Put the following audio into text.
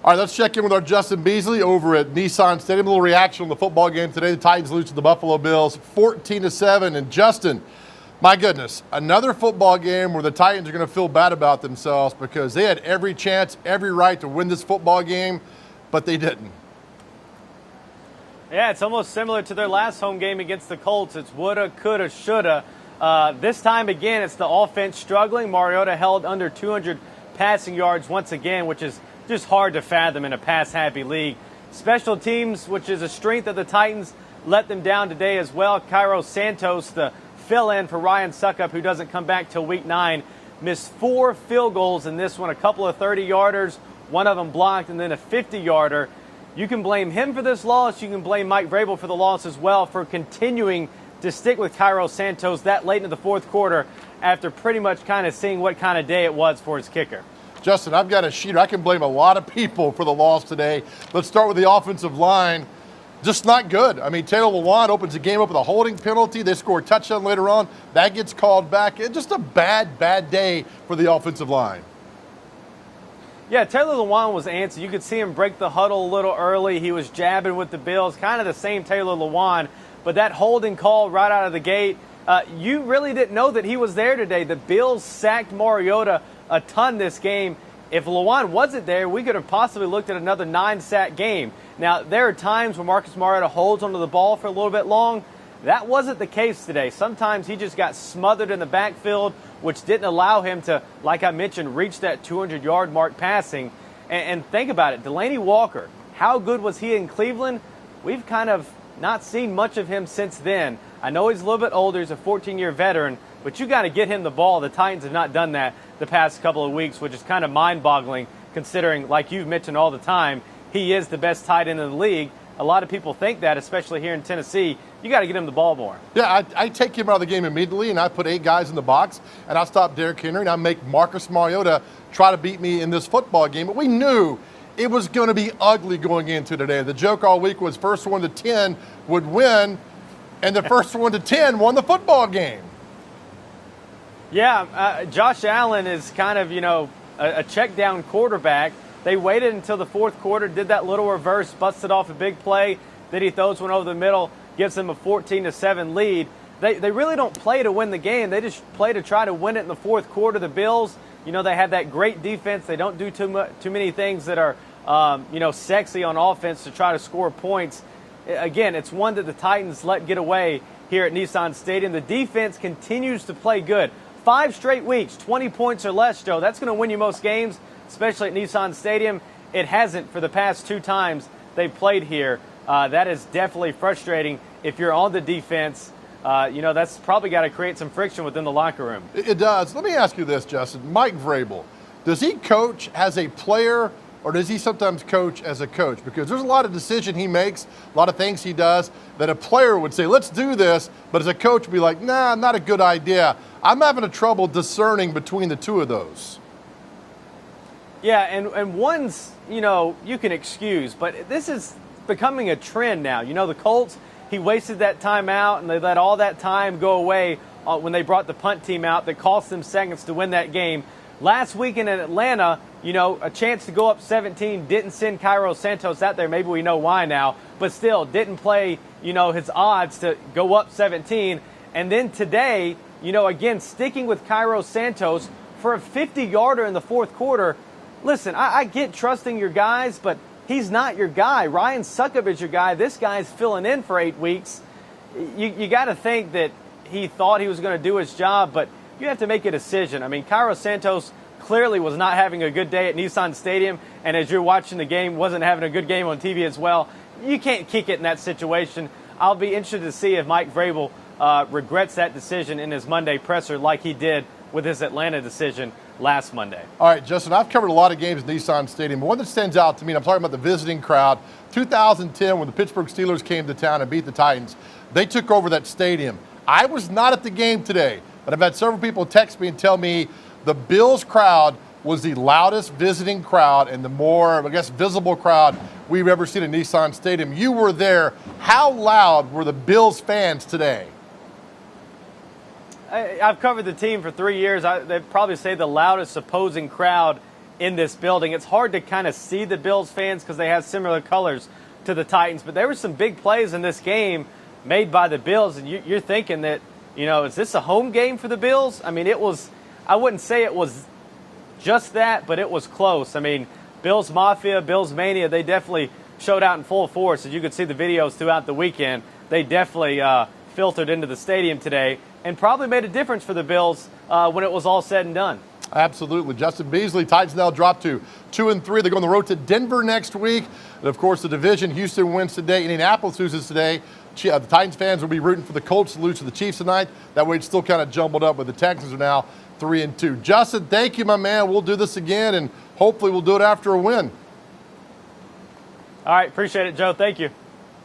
All right, let's check in with our Justin Beasley over at Nissan Stadium. A little reaction on the football game today. The Titans lose to the Buffalo Bills 14-7. And Justin, my goodness, another football game where the Titans are going to feel bad about themselves because they had every chance, every right to win this football game, but they didn't. Yeah, it's almost similar to their last home game against the Colts. It's woulda, coulda, shoulda. This time, again, it's the offense struggling. Mariota held under 200 passing yards once again, which is just hard to fathom in a pass-happy league. Special teams, which is a strength of the Titans, let them down today as well. Cairo Santos, the fill-in for Ryan Suckup, who doesn't come back till Week 9, missed 4 field goals in this one, a couple of 30-yarders, one of them blocked, and then a 50-yarder. You can blame him for this loss. You can blame Mike Vrabel for the loss as well for continuing to stick with Cairo Santos that late into the fourth quarter after pretty much kind of seeing what kind of day it was for his kicker. Justin, I've got a sheet. I can blame a lot of people for the loss today. Let's start with the offensive line. Just not good. I mean, Taylor Lewan opens the game up with a holding penalty. They score a touchdown later on. That gets called back. It's just a bad day for the offensive line. Yeah, Taylor Lewan was antsy. You could see him break the huddle a little early. He was jabbing with the Bills, kind of the same Taylor Lewan. But that holding call right out of the gate, you really didn't know that he was there today. The Bills sacked Mariota a ton this game. If Lewan wasn't there, we could have possibly looked at another 9-sack game. Now, there are times where Marcus Mariota holds onto the ball for a little bit long. That wasn't the case today. Sometimes he just got smothered in the backfield, which didn't allow him to, like I mentioned, reach that 200-yard mark passing. And think about it, Delanie Walker, how good was he in Cleveland? We've kind of not seen much of him since then. I know he's a little bit older, he's a 14-year veteran, but you got to get him the ball. The Titans have not done that the past couple of weeks, which is kind of mind-boggling considering, like you've mentioned all the time, he is the best tight end in the league. A lot of people think that, especially here in Tennessee. You got to get him the ball more. Yeah, I take him out of the game immediately, and I put 8 guys in the box, and I stop Derrick Henry, and I make Marcus Mariota try to beat me in this football game. But we knew it was going to be ugly going into today. The joke all week was first one to 10 would win, and the first one to 10 won the football game. Yeah, Josh Allen is kind of, a check down quarterback. They waited until the fourth quarter, did that little reverse, busted off a big play. Then he throws one over the middle, gives them a 14-7 lead. They really don't play to win the game. They just play to try to win it in the fourth quarter. The Bills, they have that great defense. They don't do too many things that are, sexy on offense to try to score points. Again, it's one that the Titans let get away here at Nissan Stadium. The defense continues to play good. 5 straight weeks, 20 points or less, Joe. That's going to win you most games, especially at Nissan Stadium. It hasn't for the past 2 times they've played here. That is definitely frustrating if you're on the defense. That's probably got to create some friction within the locker room. It does. Let me ask you this, Justin. Mike Vrabel, does he coach as a player or does he sometimes coach as a coach? Because there's a lot of decision he makes, a lot of things he does that a player would say, let's do this, but as a coach would be like, nah, not a good idea. I'm having a trouble discerning between the two of those. Yeah, and one's, you can excuse, but this is becoming a trend now. The Colts, he wasted that time out, and they let all that time go away when they brought the punt team out that cost them seconds to win that game. Last weekend in Atlanta, a chance to go up 17, didn't send Cairo Santos out there. Maybe we know why now, but still didn't play, his odds to go up 17. And then today, again, sticking with Cairo Santos for a 50-yarder in the fourth quarter. Listen, I get trusting your guys, but he's not your guy. Ryan Suckup is your guy. This guy's filling in for 8 weeks. You got to think that he thought he was going to do his job, but you have to make a decision. I mean, Cairo Santos clearly was not having a good day at Nissan Stadium, and as you're watching the game, wasn't having a good game on TV as well. You can't kick it in that situation. I'll be interested to see if Mike Vrabel regrets that decision in his Monday presser like he did with his Atlanta decision last Monday. All right, Justin, I've covered a lot of games at Nissan Stadium, but one that stands out to me, and I'm talking about the visiting crowd, 2010 when the Pittsburgh Steelers came to town and beat the Titans, they took over that stadium. I was not at the game today, but I've had several people text me and tell me the Bills crowd was the loudest visiting crowd and the more, visible crowd we've ever seen at Nissan Stadium. You were there. How loud were the Bills fans today? I've covered the team for 3 years. They'd probably say the loudest opposing crowd in this building. It's hard to kind of see the Bills fans because they have similar colors to the Titans, but there were some big plays in this game made by the Bills, and you're thinking that, is this a home game for the Bills? I mean, I wouldn't say it was just that, but it was close. I mean, Bills Mafia, Bills Mania, they definitely showed out in full force. As you could see the videos throughout the weekend, they definitely filtered into the stadium today and probably made a difference for the Bills when it was all said and done. Absolutely. Justin Beasley, Titans now drop to 2-3. They go on the road to Denver next week. And, of course, the division, Houston wins today. Indianapolis loses today. The Titans fans will be rooting for the Colts to lose to the Chiefs tonight. That way it's still kind of jumbled up, but the Texans are now 3-2. Justin, thank you, my man. We'll do this again, and hopefully we'll do it after a win. All right. Appreciate it, Joe. Thank you.